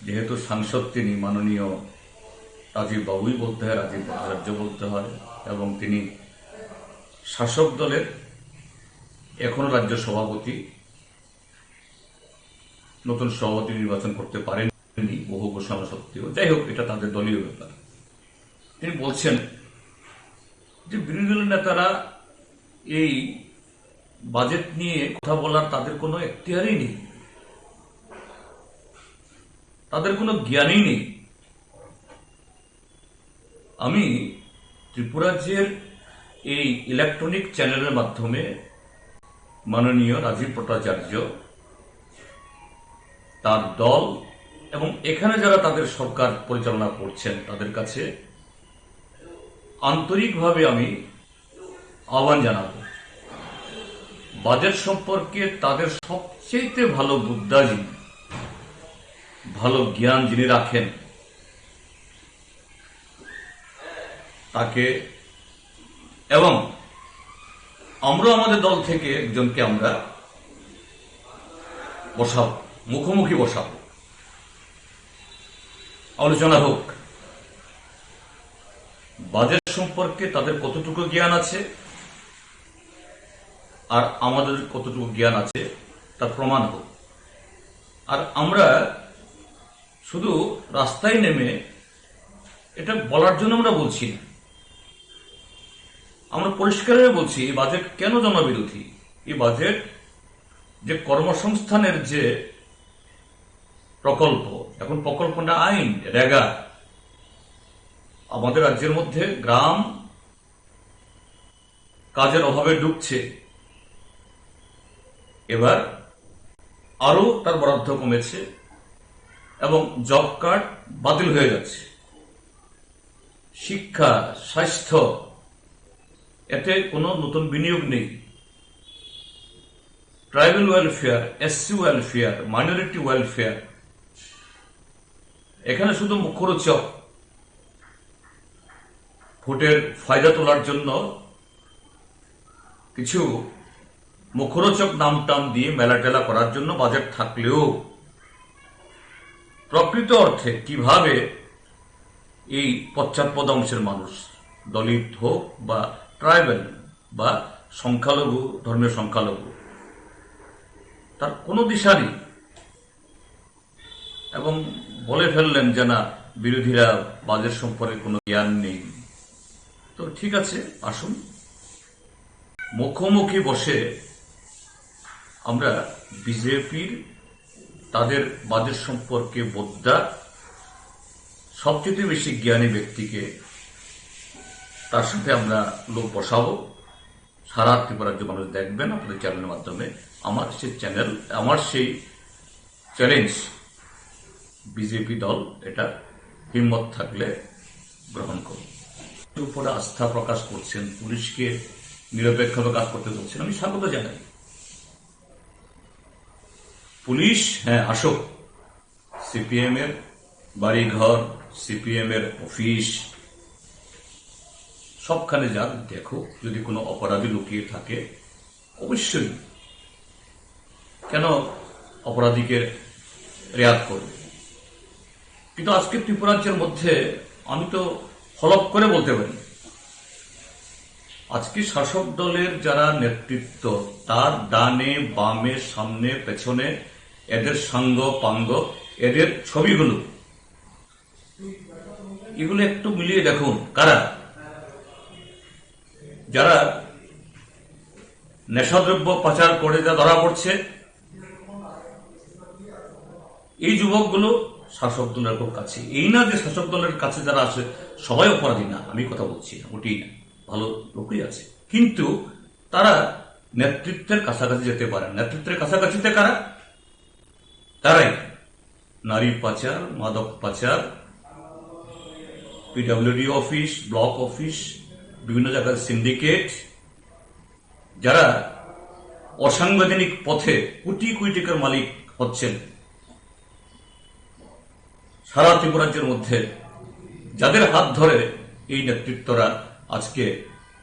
যেহেতু সাংসদ তিনি মাননীয় রাজীব বাবুই বলতে হয়, রাজীব ভট্টাচার্য বলতে হয়, এবং তিনি শাসক দলের এখনো রাজ্য সভাপতি, নতুন সভাপতি নির্বাচন করতে পারেননি বহু ঘোষণা সত্ত্বেও। যাই হোক, এটা তাদের দলীয় ব্যাপার। তিনি বলছেন যে বিরোধী দলের নেতারা এই বাজেট নিয়ে কথা বলার তাদের কোনো এখতিয়ারই নেই, তাদের কোনো জ্ঞানই নেই। আমি ত্রিপুরাজ্যের এই ইলেকট্রনিক চ্যানেলের মাধ্যমে মাননীয় রাজীব ভট্টাচার্য, তার দল এবং এখানে যারা তাদের সরকার পরিচালনা করছেন তাদের কাছে আন্তরিকভাবে আমি আহ্বান জানাব, বাজেট সম্পর্কে তাদের সবচেয়ে ভালো বুদ্ধা যিনি, ভালো জ্ঞান যিনি রাখেন, তাকে, এবং আমরা আমাদের দল থেকে একজনকে আমরা বসাব, মুখোমুখি বসাব, আলোচনা হোক বাজেট সম্পর্কে তাদের কতটুকু জ্ঞান আছে আর আমাদের কতটুকু জ্ঞান আছে তার প্রমাণ হোক। আর আমরা শুধু রাস্তায় নেমে এটা বলার জন্য আমরা বলছি না, আমরা পরিষ্কারভাবে বলছি এই বাজেট কেন জনবিরোধী। এই বাজেট যে কর্মসংস্থানের যে প্রকল্প, এখন প্রকল্পটা আইন রেগা, আমাদের রাজ্যের মধ্যে গ্রাম কাজের অভাবে ডুবছে, এবার আরো তার বরাদ্দ কমেছে এবং জব কার্ড বাতিল হয়ে যাচ্ছে। শিক্ষা, স্বাস্থ্য, এতে কোনো নতুন বিনিয়োগ নেই। Tribal welfare, SC welfare, minority welfare, এখানে শুধু মুখরোচক ভোটের ফায়দা তোলার জন্য কিছু মুখরোচক নাম টাম দিয়ে মেলা টেলা করার জন্য বাজেট থাকলেও প্রকৃত অর্থে কিভাবে এই পশ্চাৎপদ অংশের মানুষ, দলিত হোক বা ট্রাইবাল বা সংখ্যালঘু, ধর্মীয় সংখ্যালঘু, তার কোনো দিশা নেই। এবং বলে ফেললেন যে না, বিরোধীরা বাজেট সম্পর্কে কোনো জ্ঞান নেই। তো ঠিক আছে, আসুন মুখোমুখি বসে আমরা বিজেপির তাদের বাজেট সম্পর্কে বোদ্ধা সবচেয়ে বেশি জ্ঞানী ব্যক্তিকে তার সাথে আমরা লোক বসাবো। সারা ত্রিপুরাজ্য মানুষ দেখবেন আপনাদের চ্যানেলের মাধ্যমে। আমার সেই চ্যালেঞ্জ বিজেপি দল এটা হিম্মত থাকলে গ্রহণ করুন। উপরে আস্থা প্রকাশ করছেন, পুলিশকে নিরপেক্ষভাবে কাজ করতে বলছেন, আমি স্বাগত জানাই। পুলিশ হ্যাঁ আসুক, সিপিএম এর বাড়িঘর, সিপিএম এর অফিস, সবখানে যাক, দেখো যদি কোনো অপরাধী লুকিয়ে থাকে অবশ্যই কেন অপরাধীকে রেয়াত করবে। কিন্তু আজকে ত্রিপুরাজ্যের মধ্যে আমি তো হলপ করে বলতে পারি, আজকে শাসক দলের যারা নেতৃত্ব, তার ডানে বামে সামনে পেছনে এদের সাঙ্গ পাঙ্গ, এদের ছবিগুলো, এগুলো একটু মিলিয়ে দেখুন কারা, যারা নেশাদ্রব্য পাচার করে যা ধরা পড়ছে, এই যুবকগুলো শাসক দলের খুব কাছে। এই না যে শাসক দলের কাছে যারা আছে সবাই অপরাধী, না, আমি কথা বলছি না, ওটি না, ভালো লোকই আছে, কিন্তু তারা নেতৃত্বের কাছাকাছি যেতে পারে। নেতৃত্বের কাছাকাছিতে কারা? তারাই নারী পাচার, মাদক পাচার, পিডব্লিউডি অফিস, ব্লক অফিস, বিভিন্ন জায়গার সিন্ডিকেট, যারা অসাংবিধানিক পথে কোটি কোটি টাকার মালিক হচ্ছেন। সারা ত্রিপুরাজ্যের মধ্যে যাদের হাত ধরে এই নেতৃত্বরা আজকে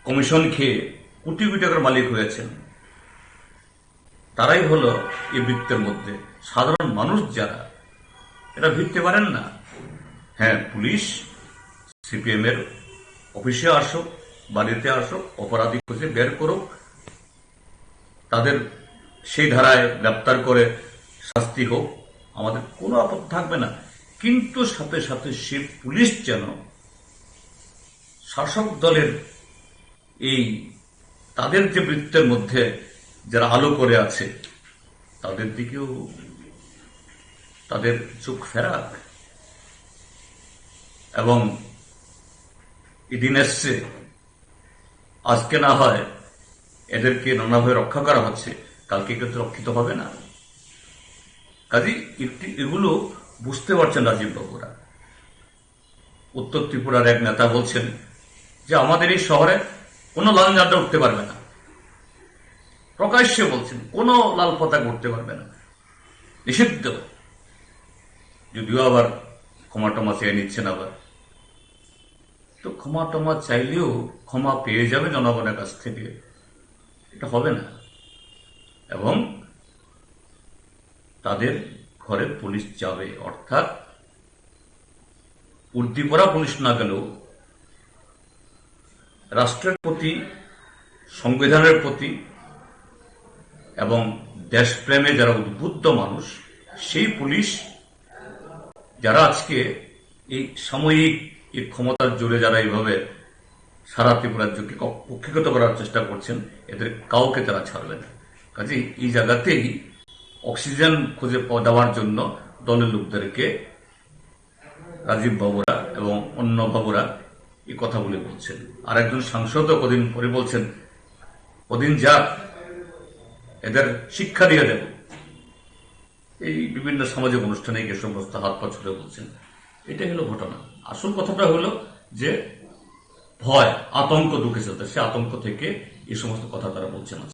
কমিশন খেয়ে কোটি কোটি টাকার মালিক হয়েছেন, তারাই হলো এই বৃত্তের মধ্যে। সাধারণ মানুষ যারা, এটা ভিড়তে পারেন না। হ্যাঁ, পুলিশ সিপিএম এর অফিসে আসুক, বাড়িতে আসুক, অপরাধী খুঁজে বের করুক, তাদের সেই ধারায় গ্রেপ্তার করে শাস্তি হোক, আমাদের কোনো আপত্তি থাকবে না। কিন্তু সাথে সাথে সে পুলিশ যেন শাসক দলের এই তাদের যে বৃত্তের মধ্যে যারা আলো করে আছে তাদের দিকেও তাদের চোখ ফেরাক। এবং এদিন এসছে, আজকে না হয় এদেরকে নানাভাবে রক্ষা করা হচ্ছে, কালকে কিন্তু রক্ষিত হবে না। কাজে এগুলো বুঝতে পারছেন রাজীব বাবুরা। উত্তর ত্রিপুরার এক নেতা বলছেন যে আমাদের এই শহরে কোনো লাল ঝান্ডা উঠতে পারবে না, প্রকাশ্যে বলছেন কোনো লাল পতাকা উঠতে পারবে না, নিষিদ্ধ। যদিও আবার ক্ষমা টমা চেয়ে নিচ্ছেন আবার, তো ক্ষমা টমা চাইলেও ক্ষমা পেয়ে যাবে জনগণের কাছ থেকে, এটা হবে না। এবং তাদের ঘরে পুলিশ যাবে, অর্থাৎ উর্দিপরা পুলিশ না গেলেও রাষ্ট্রের প্রতি, সংবিধানের প্রতি এবং দেশপ্রেমে যারা উদ্বুদ্ধ মানুষ, সেই পুলিশ যারা আজকে এই সাময়িক এই ক্ষমতার জোরে যারা এইভাবে সারা ত্রিপুরা রাজ্যকে কুক্ষিগত করার চেষ্টা করছেন, এদের কাউকে তারা ছাড়বে না। কাজে এই জায়গাতেই অক্সিজেন খুঁজে দেওয়ার জন্য দলের লোকদেরকে রাজীব বাবুরা এবং অন্য বাবুরা এই কথাগুলি বলছেন। আর একজন সাংসদও কদিন পরে বলছেন কদিন যাক, এদের শিক্ষা দিয়ে দেব। এই বিভিন্ন সামাজিক অনুষ্ঠানে গিয়ে সমস্ত হাত পা ছুড়ে বলছেন। এটাই হলো ঘটনা। আসল কথাটা হলো যে ভয়, আতঙ্ক ঢুকেছে, সে আতঙ্ক থেকে এই সমস্ত কথা তারা বলছেন।